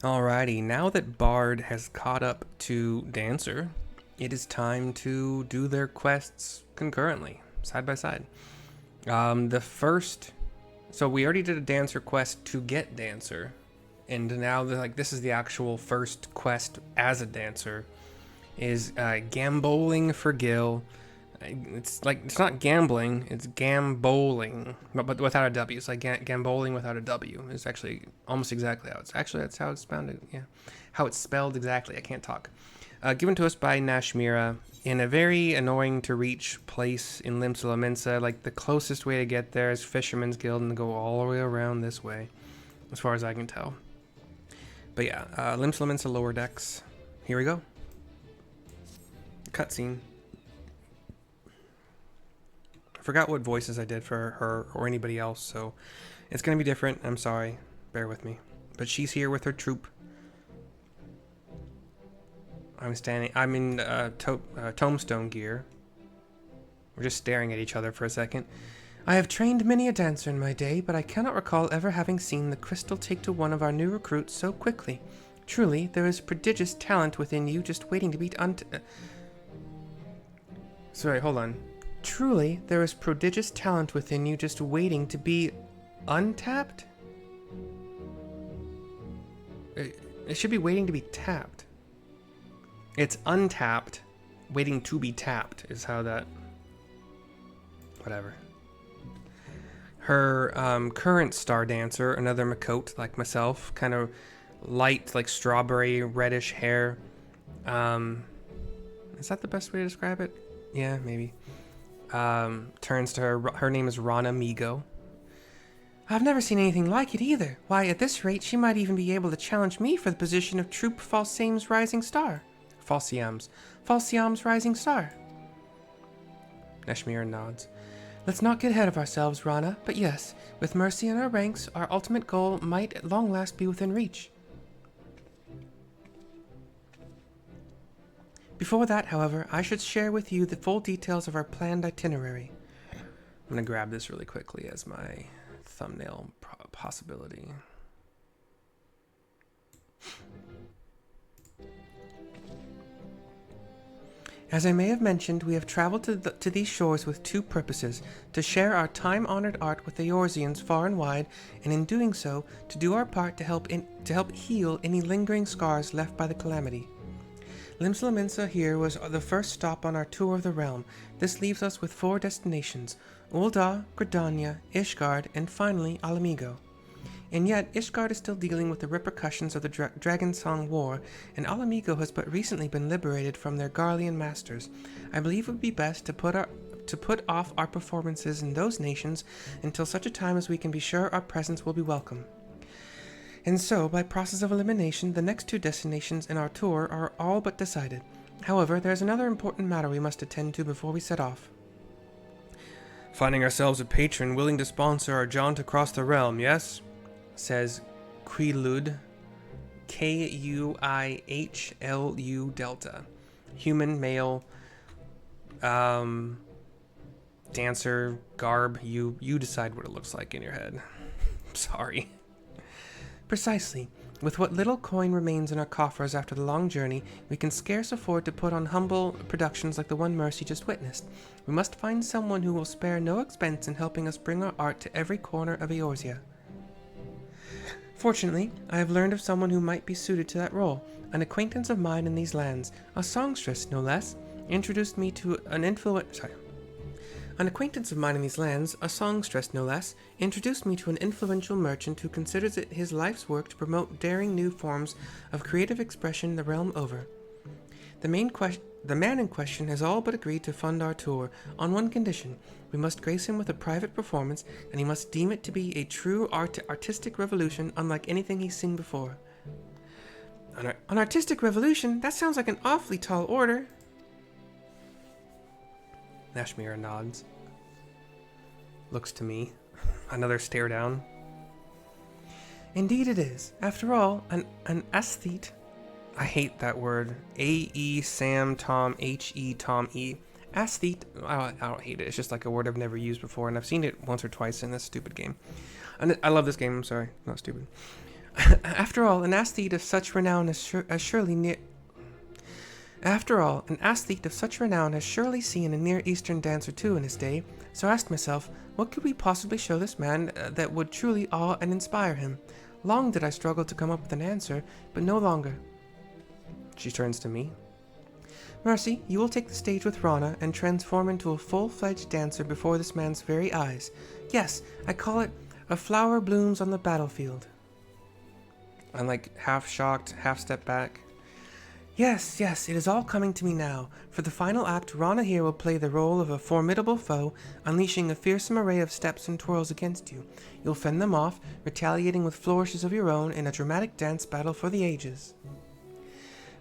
Alrighty, now that Bard has caught up to Dancer, it is time to do their quests concurrently, side by side. The first, so we already did a Dancer quest to get Dancer, and now this is the actual first quest as a Dancer, is Gamboling for Gil. It's not gambling, it's Gamboling, but without a W. It's like Gamboling without a W. It's actually almost exactly how that's how it's spelled. Yeah, how it's spelled exactly. I can't talk. Given to us by Nashmeira in a very annoying to reach place in Limsa Lominsa. Like the closest way to get there is Fisherman's Guild and go all the way around this way, as far as I can tell. But yeah, Limsa Lominsa lower decks. Here we go. Cutscene. Forgot what voices I did for her or anybody else, so it's gonna be different. I'm sorry, bear with me. But she's here with her troupe. I'm in tombstone gear. We're just staring at each other for a second. I have trained many a dancer in my day, but I cannot recall ever having seen the crystal take to one of our new recruits so quickly. Truly, there is prodigious talent within you, just waiting to be Sorry, hold on. Truly, there is prodigious talent within you just waiting to be untapped? It should be waiting to be tapped. It's untapped, waiting to be tapped is how that... Whatever. Her current star dancer, another Makote like myself, kind of light, like strawberry reddish hair. Is that the best way to describe it? Yeah, maybe. Turns to her name is Ranaa Migo. I've never seen anything like it either. Why, at this rate, she might even be able to challenge me for the position of Troupe Falsiam's Rising Star. Falsiam's Rising Star. Nashmeira nods. Let's not get ahead of ourselves, Ranaa, but yes, with mercy in our ranks, our ultimate goal might at long last be within reach. Before that, however, I should share with you the full details of our planned itinerary. I'm going to grab this really quickly as my thumbnail possibility. As I may have mentioned, we have traveled to these shores with two purposes: to share our time-honored art with the Eorzeans far and wide, and in doing so, to do our part to help heal any lingering scars left by the calamity. Limsa Lominsa here was the first stop on our tour of the realm. This leaves us with 4 destinations: Ul'dah, Gridania, Ishgard, and finally Ala Mhigo. And yet, Ishgard is still dealing with the repercussions of the Dragon Song War, and Ala Mhigo has but recently been liberated from their Garlean masters. I believe it would be best to put off our performances in those nations until such a time as we can be sure our presence will be welcome. And so, by process of elimination, the next 2 destinations in our tour are all but decided. However, there is another important matter we must attend to before we set off. Finding ourselves a patron willing to sponsor our jaunt across the realm, yes? Says Quilud, Kuihlu Delta. Human, male, dancer, garb, you decide what it looks like in your head. Sorry. Precisely. With what little coin remains in our coffers after the long journey, we can scarce afford to put on humble productions like the one Mercy just witnessed. We must find someone who will spare no expense in helping us bring our art to every corner of Eorzea. Fortunately, I have learned of someone who might be suited to that role. An acquaintance of mine in these lands, a songstress no less, introduced me to an influential merchant who considers it his life's work to promote daring new forms of creative expression the realm over. The man in question has all but agreed to fund our tour, on one condition: we must grace him with a private performance, and he must deem it to be a true artistic revolution unlike anything he's seen before. An artistic revolution? That sounds like an awfully tall order. Nashmeira nods. Looks to me. Another stare down. Indeed it is. After all, an aesthete... I hate that word. A-E, Sam, Tom, H-E, Tom, E. Aesthete, I don't hate it. It's just like a word I've never used before, and I've seen it once or twice in this stupid game. And I love this game, I'm sorry. Not stupid. After all, an aesthete of such renown has surely near. After all, an aesthete of such renown has surely seen a Near Eastern dance or two in his day, so I asked myself, what could we possibly show this man that would truly awe and inspire him? Long did I struggle to come up with an answer, but no longer. She turns to me. Mercy, you will take the stage with Ranaa and transform into a full-fledged dancer before this man's very eyes. Yes, I call it a flower blooms on the battlefield. I'm like half shocked, half step back. Yes, it is all coming to me now. For the final act, Ranaa here will play the role of a formidable foe, unleashing a fearsome array of steps and twirls against you. You'll fend them off, retaliating with flourishes of your own in a dramatic dance battle for the ages.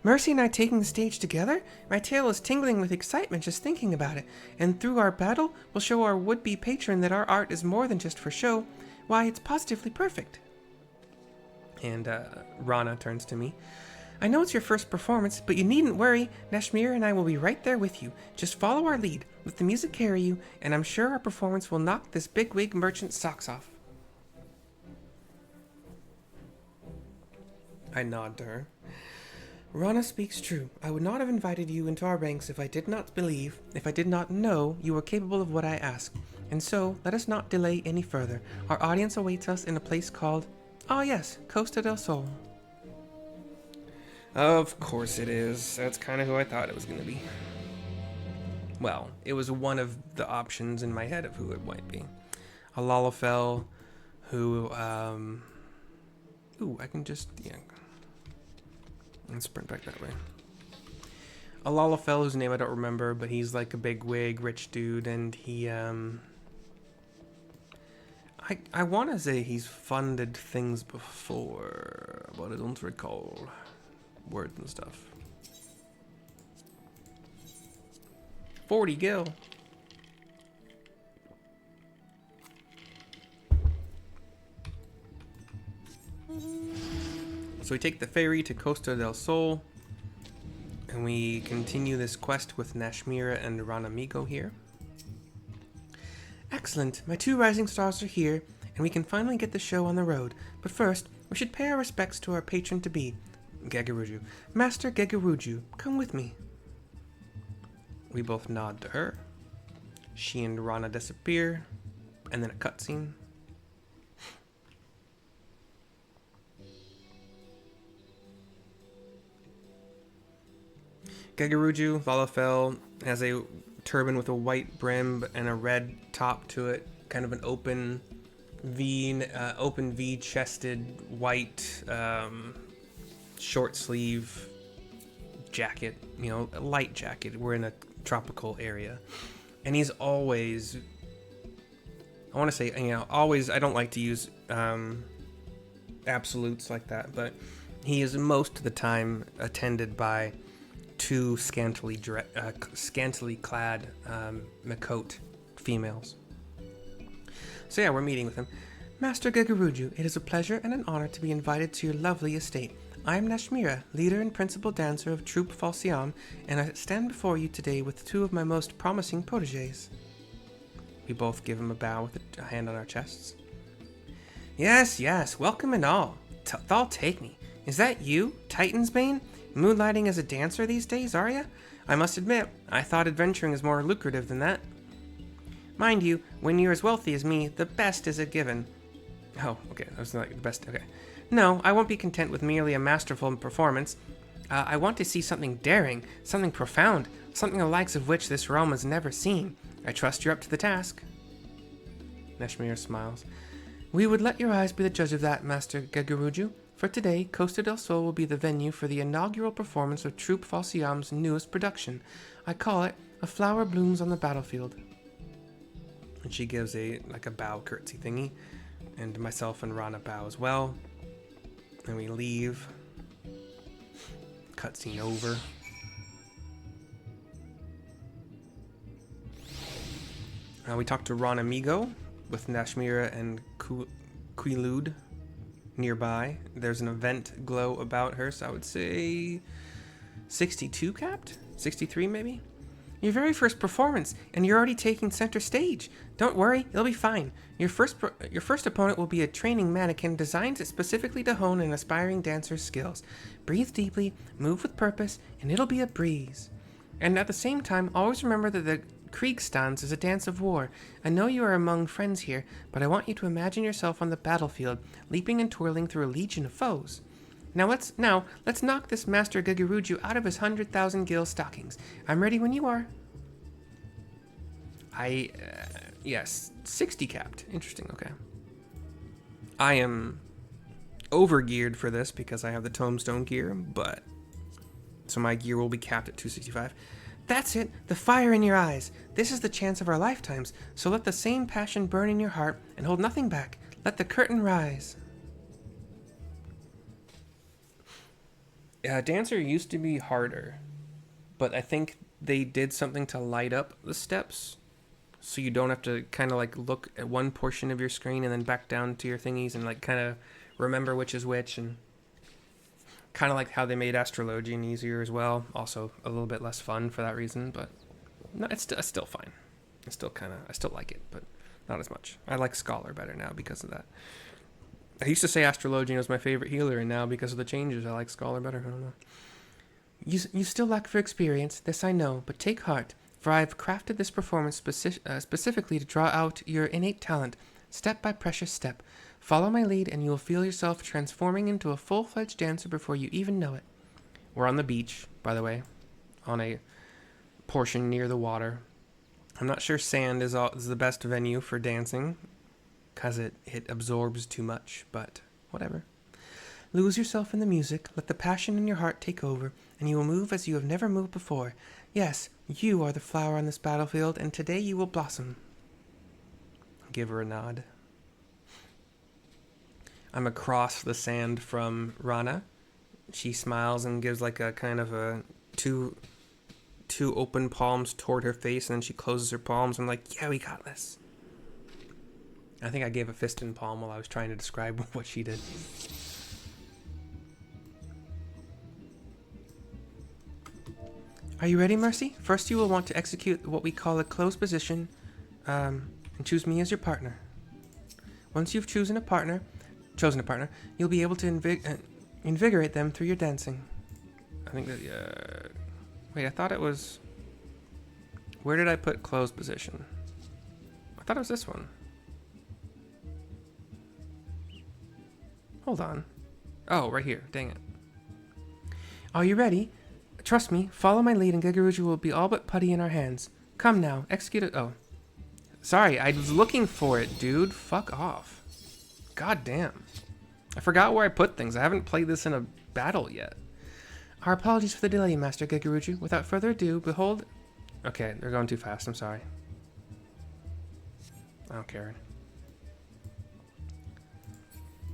Mercy and I taking the stage together? My tail is tingling with excitement just thinking about it, and through our battle, we'll show our would-be patron that our art is more than just for show. Why, it's positively perfect. And Ranaa turns to me. I know it's your first performance, but you needn't worry. Nashmeira and I will be right there with you. Just follow our lead, let the music carry you, and I'm sure our performance will knock this bigwig merchant's socks off. I nod to her. Ranaa speaks true. I would not have invited you into our ranks if I did not know you were capable of what I ask. And so, let us not delay any further. Our audience awaits us in a place called, Costa del Sol. Of course it is. That's kind of who I thought it was going to be. Well, it was one of the options in my head of who it might be. A Lalafell who, I can just, let's sprint back that way. A Lalafell whose name I don't remember, but he's like a big wig, rich dude, and he, I want to say he's funded things before, but I don't recall words and stuff. 40 gil. So we take the ferry to Costa del Sol, and we continue this quest with Nashmeira and Ranaa here. Excellent, my two rising stars are here, and we can finally get the show on the road. But first, we should pay our respects to our patron-to-be, Gegaruju. Master Gegaruju, come with me. We both nod to her. She and Ranaa disappear, and then a cutscene. Gegaruju, Lalafell, has a turban with a white brim and a red top to it, kind of an open V-chested white short sleeve jacket, a light jacket. We're in a tropical area, and he's always, I want to say, always, I don't like to use absolutes like that, but he is most of the time attended by two scantily clad Makot females. So yeah, we're meeting with him. Master Gegaruju, it is a pleasure and an honor to be invited to your lovely estate. I am Nashmeira, leader and principal dancer of troupe FFXIV, and I stand before you today with two of my most promising protégés. We both give him a bow with a hand on our chests. Yes, welcome and all. Thou'll take me. Is that you, Titan's Bane? Moonlighting as a dancer these days, are ya? I must admit, I thought adventuring is more lucrative than that. Mind you, when you're as wealthy as me, the best is a given. Oh, okay, that was not the best, okay. No, I won't be content with merely a masterful performance. I want to see something daring, something profound, something the likes of which this realm has never seen. I trust you're up to the task. Nashmeira smiles. We would let your eyes be the judge of that, Master Gegaruju. For today, Costa del Sol will be the venue for the inaugural performance of troupe FFXIV's newest production. I call it A Flower Blooms on the Battlefield. And she gives a bow curtsy thingy, and myself and Ranaa bow as well. And we leave. Cutscene over. We talk to Ranaa with Nashmeira and Quilude nearby. There's an event glow about her, so I would say 62 capped? 63 maybe? Your very first performance, and you're already taking center stage. Don't worry, you'll be fine. Your first opponent will be a training mannequin designed specifically to hone an aspiring dancer's skills. Breathe deeply, move with purpose, and it'll be a breeze. And at the same time, always remember that the Kriegstanz is a dance of war. I know you are among friends here, but I want you to imagine yourself on the battlefield, leaping and twirling through a legion of foes. Now let's knock this Master Guguruju out of his 100,000 gil stockings. I'm ready when you are. Yes, 60 capped. Interesting, okay. I am over-geared for this because I have the Tombstone gear, but... So my gear will be capped at 265. That's it, the fire in your eyes. This is the chance of our lifetimes, so let the same passion burn in your heart and hold nothing back. Let the curtain rise. Dancer used to be harder, but I think they did something to light up the steps, so you don't have to kind of like look at one portion of your screen and then back down to your thingies and like kind of remember which is which, and kind of like how they made Astrologian easier as well. Also a little bit less fun for that reason, but no, it's still fine. I still like it, but not as much. I like Scholar better now because of that. I used to say Astrologian was my favorite healer, and now because of the changes, I like Scholar better. I don't know. You still lack for experience, this I know, but take heart, for I have crafted this performance specifically to draw out your innate talent, step by precious step. Follow my lead, and you will feel yourself transforming into a full-fledged dancer before you even know it. We're on the beach, by the way, on a portion near the water. I'm not sure sand is the best venue for dancing, because it absorbs too much, but whatever. Lose yourself in the music, let the passion in your heart take over, and you will move as you have never moved before. Yes, you are the flower on this battlefield, and today you will blossom. Give her a nod. I'm across the sand from Ranaa. She smiles and gives like a kind of a two open palms toward her face, and then she closes her palms. I'm like, yeah, we got this. I think I gave a fist and palm while I was trying to describe what she did. Are you ready, Mercy? First you will want to execute what we call a closed position, and choose me as your partner. Once you've chosen a partner, you'll be able to invigorate them through your dancing. I think that, wait, I thought it was... Where did I put closed position? I thought it was this one. Hold on. Oh, right here. Dang it. Are you ready? Trust me, follow my lead and Guguruju will be all but putty in our hands. Come now, execute it. Oh. Sorry, I was looking for it, dude. Fuck off. God damn. I forgot where I put things. I haven't played this in a battle yet. Our apologies for the delay, Master Guguruju. Without further ado, behold... Okay, they're going too fast. I'm sorry. I don't care.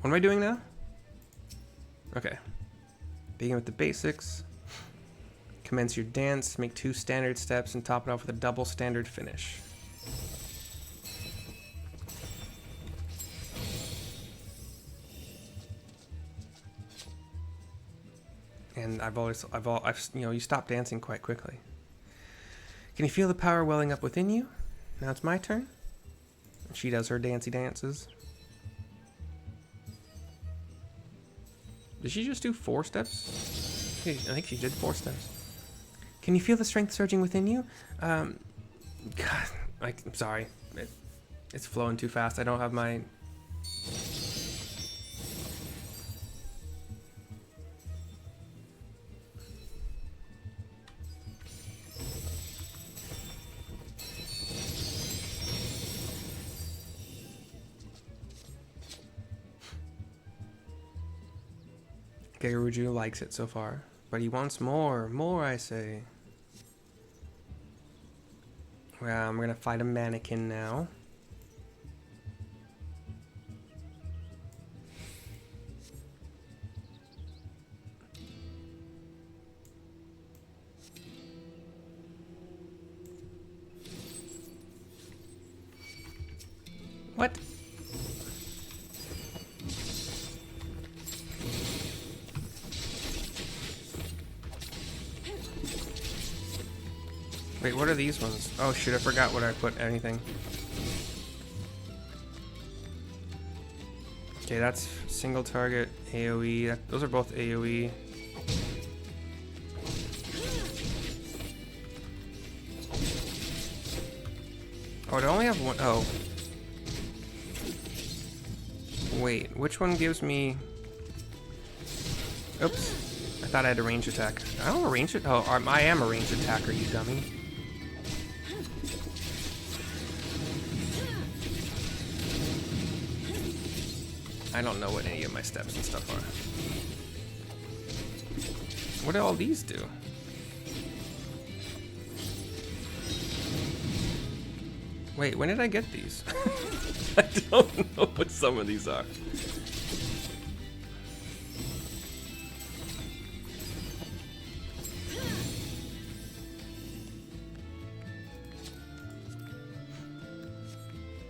What am I doing now? Okay. Begin with the basics. Commence your dance, make 2 standard steps, and top it off with a double standard finish. And you stop dancing quite quickly. Can you feel the power welling up within you? Now it's my turn. And she does her dancey dances. Did she just do 4 steps? I think she did 4 steps. Can you feel the strength surging within you? God, I'm sorry. It's flowing too fast. I don't have my... Guguruju likes it so far, but he wants more. More, I say. Well, I'm gonna fight a mannequin now. What? Wait, what are these ones? Oh shoot, I forgot what I put anything. Okay, that's single target, AoE. Those are both AoE. Oh, I only have one. Oh. Wait, which one gives me... Oops. I thought I had a range attack. I don't have a range attack. Oh, I am a range attacker, you dummy. I don't know what any of my steps and stuff are. What do all these do? Wait, when did I get these? I don't know what some of these are.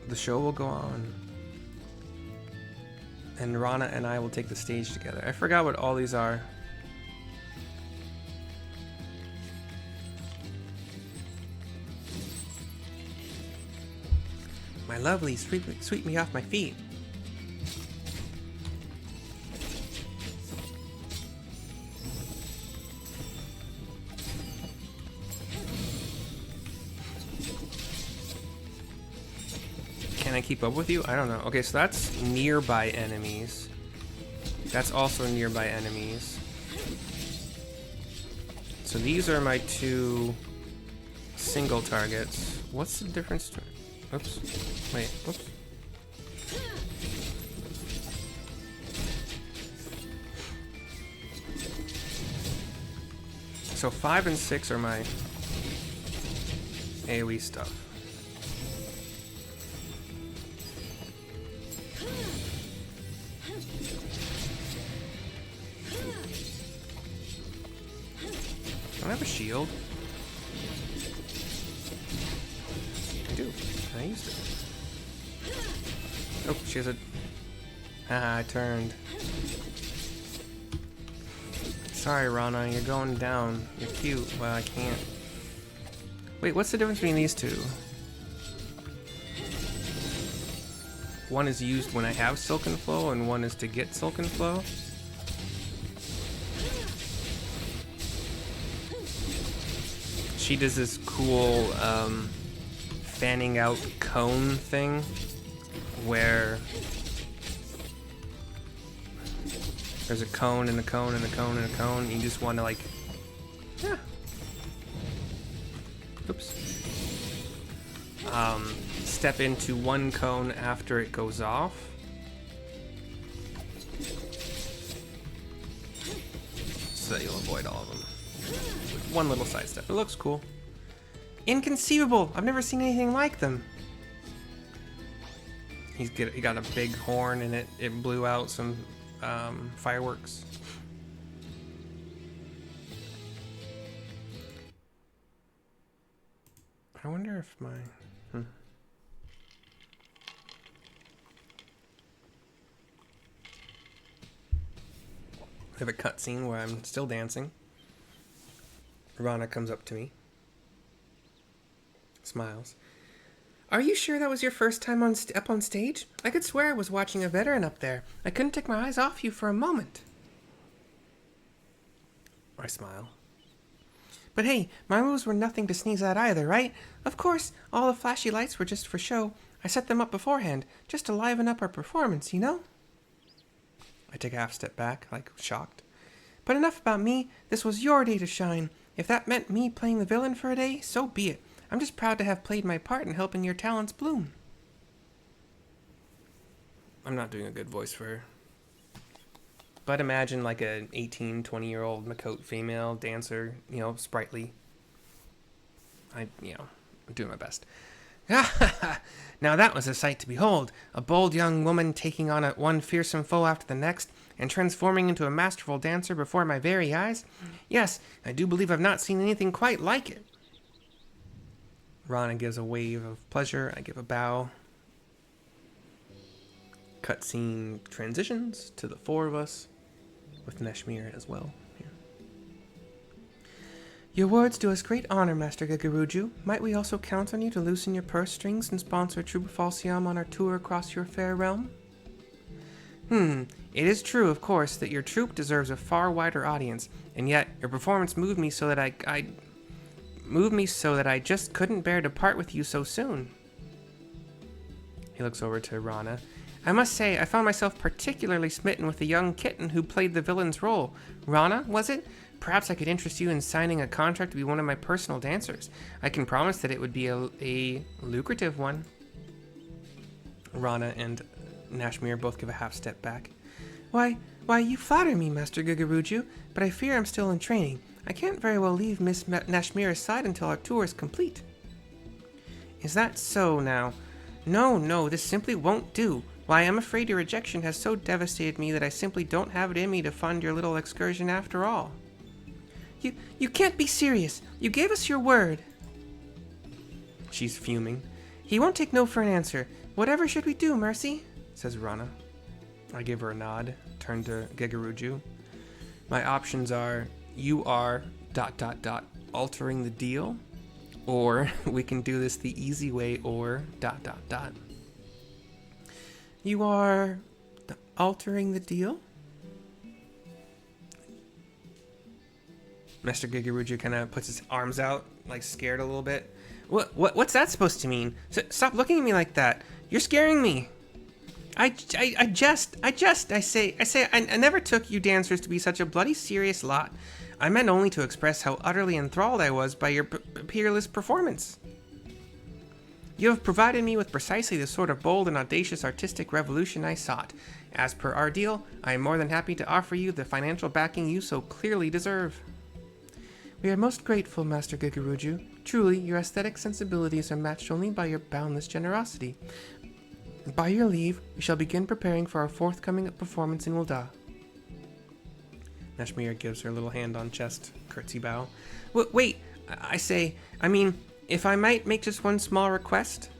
The show will go on. And Ranaa and I will take the stage together. I forgot what all these are. My lovely, sweep me off my feet. Can I keep up with you? I don't know. Okay, so that's nearby enemies. That's also nearby enemies. So these are my two single targets. What's the difference? Oops. Wait, whoops. So 5 and 6 are my AoE stuff. Don't I have a shield? I do. I used it. Oh, she has a... Haha, I turned. Sorry, Ranaa, you're going down. You're cute. Well, I can't. Wait, what's the difference between these two? One is used when I have Silken Flow, and one is to get Silken Flow. She does this cool fanning out cone thing where there's a cone and a cone and a cone and a cone, and you just want to like, yeah. Oops. Step into one cone after it goes off. So that you'll avoid all of them. One little side step. It looks cool. Inconceivable! I've never seen anything like them. He got a big horn and it blew out some fireworks. I wonder if my... I have a cutscene where I'm still dancing. Ranaa comes up to me. Smiles. Are you sure that was your first time up on stage? I could swear I was watching a veteran up there. I couldn't take my eyes off you for a moment. I smile. But hey, my moves were nothing to sneeze at either, right? Of course, all the flashy lights were just for show. I set them up beforehand, just to liven up our performance, you know? I take a half step back, like shocked. But enough about me. This was your day to shine. If that meant me playing the villain for a day, so be it. I'm just proud to have played my part in helping your talents bloom. I'm not doing a good voice for her. But imagine like an 18, 20-year-old Makot female dancer, you know, sprightly. I'm doing my best. Now that was a sight to behold. A bold young woman taking on one fearsome foe after the next, and transforming into a masterful dancer before my very eyes. Yes, I do believe I've not seen anything quite like it. Ranaa gives a wave of pleasure. I give a bow. Cutscene transitions to the four of us, with Nashmeira as well. Here. Your words do us great honor, Master Gegeruju. Might we also count on you to loosen your purse strings and sponsor Troupe Falsiam on our tour across your fair realm? It is true, of course, that your troupe deserves a far wider audience, and yet your performance moved me so that I just couldn't bear to part with you so soon. He looks over to Ranaa. I must say, I found myself particularly smitten with the young kitten who played the villain's role. Ranaa, was it? Perhaps I could interest you in signing a contract to be one of my personal dancers. I can promise that it would be a lucrative one. Ranaa and Nashmeira both give a half step back. Why, you flatter me, Master Gegeruju, but I fear I'm still in training. I can't very well leave Miss Nashmeira's side until our tour is complete. Is that so now? No, this simply won't do. Why, I'm afraid your rejection has so devastated me that I simply don't have it in me to fund your little excursion after all. You can't be serious. You gave us your word. She's fuming. He won't take no for an answer. Whatever should we do, Mercy? Says Ranaa. I give her a nod, turn to Gegeruju. My options are, you are ... altering the deal, or we can do this the easy way, or ... You are altering the deal? Master Gegeruju kind of puts his arms out, like scared a little bit. What's that supposed to mean? Stop looking at me like that. You're scaring me. I never took you dancers to be such a bloody serious lot. I meant only to express how utterly enthralled I was by your peerless performance. You have provided me with precisely the sort of bold and audacious artistic revolution I sought. As per our deal, I am more than happy to offer you the financial backing you so clearly deserve. We are most grateful, Master Gegeruju. Truly, your aesthetic sensibilities are matched only by your boundless generosity. By your leave, we shall begin preparing for our forthcoming performance in Wilda. Nashmeira gives her a little hand on chest, curtsy bow. Wait, I mean, if I might make just one small request?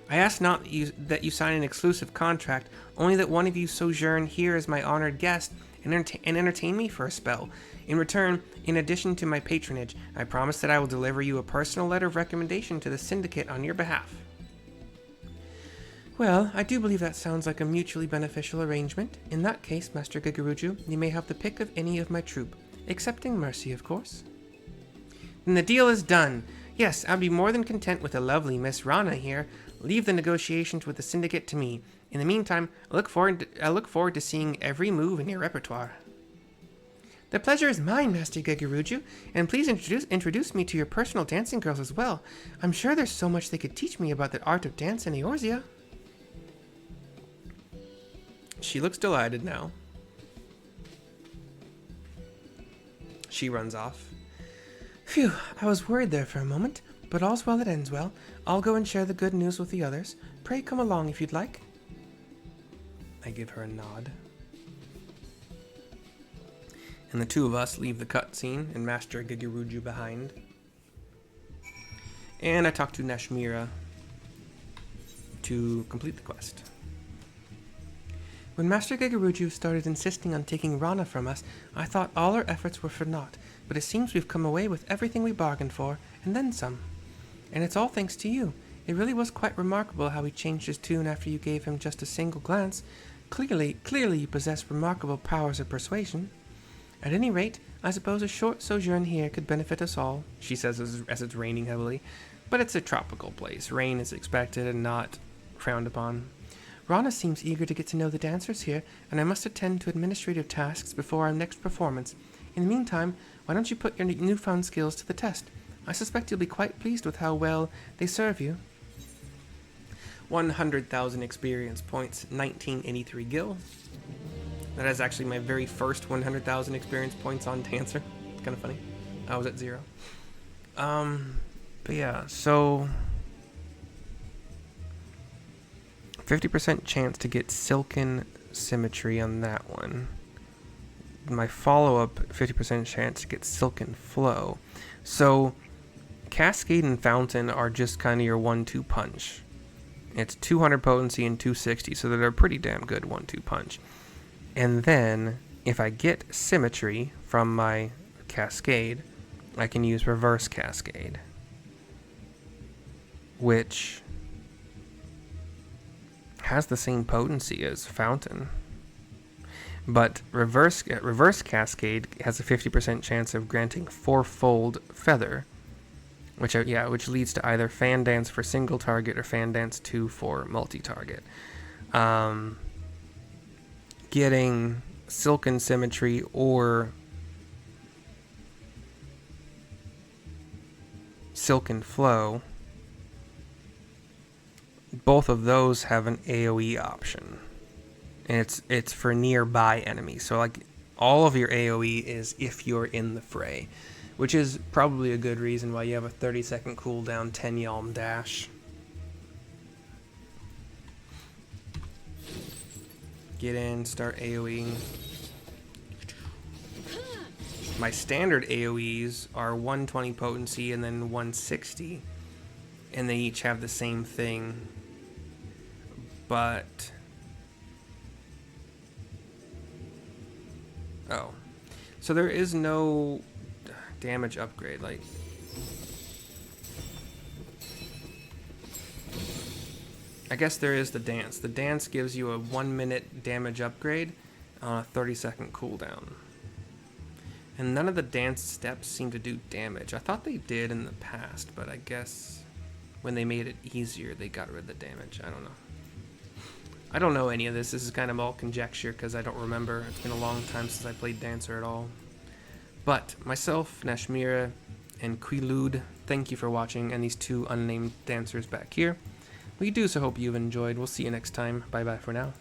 I ask not that you sign an exclusive contract, only that one of you sojourn here as my honored guest and entertain me for a spell. In return, in addition to my patronage, I promise that I will deliver you a personal letter of recommendation to the syndicate on your behalf. Well, I do believe that sounds like a mutually beneficial arrangement. In that case, Master Gegeruju, you may have the pick of any of my troupe, excepting Mercy, of course. Then the deal is done. Yes, I'd be more than content with the lovely Miss Ranaa here. Leave the negotiations with the syndicate to me. In the meantime, I look forward to seeing every move in your repertoire. The pleasure is mine, Master Gegeruju, and please introduce me to your personal dancing girls as well. I'm sure there's so much they could teach me about the art of dance in Eorzea. She looks delighted now. She runs off. Phew, I was worried there for a moment, but all's well that ends well. I'll go and share the good news with the others. Pray come along if you'd like. I give her a nod. And the two of us leave the cutscene and Master Gegeruju behind. And I talk to Nashmeira to complete the quest. When Master Gegeruju started insisting on taking Ranaa from us, I thought all our efforts were for naught, but it seems we've come away with everything we bargained for, and then some. And it's all thanks to you. It really was quite remarkable how he changed his tune after you gave him just a single glance. Clearly you possess remarkable powers of persuasion. At any rate, I suppose a short sojourn here could benefit us all, she says as it's raining heavily. But it's a tropical place. Rain is expected and not frowned upon. Ranaa seems eager to get to know the dancers here, and I must attend to administrative tasks before our next performance. In the meantime, why don't you put your newfound skills to the test? I suspect you'll be quite pleased with how well they serve you. 100,000 experience points, 1983 gil. That is actually my very first 100,000 experience points on Dancer. It's kind of funny. I was at 0. But yeah, so 50% chance to get Silken Symmetry on that one. My follow-up, 50% chance to get Silken Flow. So Cascade and Fountain are just kind of your 1-2 punch. It's 200 potency and 260, so they're a pretty damn good 1-2 punch. And then, if I get Symmetry from my Cascade, I can use Reverse Cascade, which has the same potency as Fountain. But Reverse Cascade has a 50% chance of granting Fourfold Feather, which leads to either Fan Dance for single target or Fan Dance 2 for multi-target. Getting Silken Symmetry or Silken Flow, both of those have an AoE option. And it's for nearby enemies. So like all of your AoE is if you're in the fray, which is probably a good reason why you have a 30-second cooldown 10 Yalm dash. Get in, start AoEing. My standard AoEs are 120 potency and then 160, and they each have the same thing, but oh, so there is no damage upgrade. Like, I guess there is the dance. The dance gives you a 1-minute damage upgrade on a 30-second cooldown. And none of the dance steps seem to do damage. I thought they did in the past, but I guess when they made it easier, they got rid of the damage. I don't know. I don't know any of this. This is kind of all conjecture because I don't remember. It's been a long time since I played Dancer at all. But myself, Nashmeira, and Quilud, thank you for watching, and these two unnamed dancers back here. We do so hope you've enjoyed. We'll see you next time. Bye-bye for now.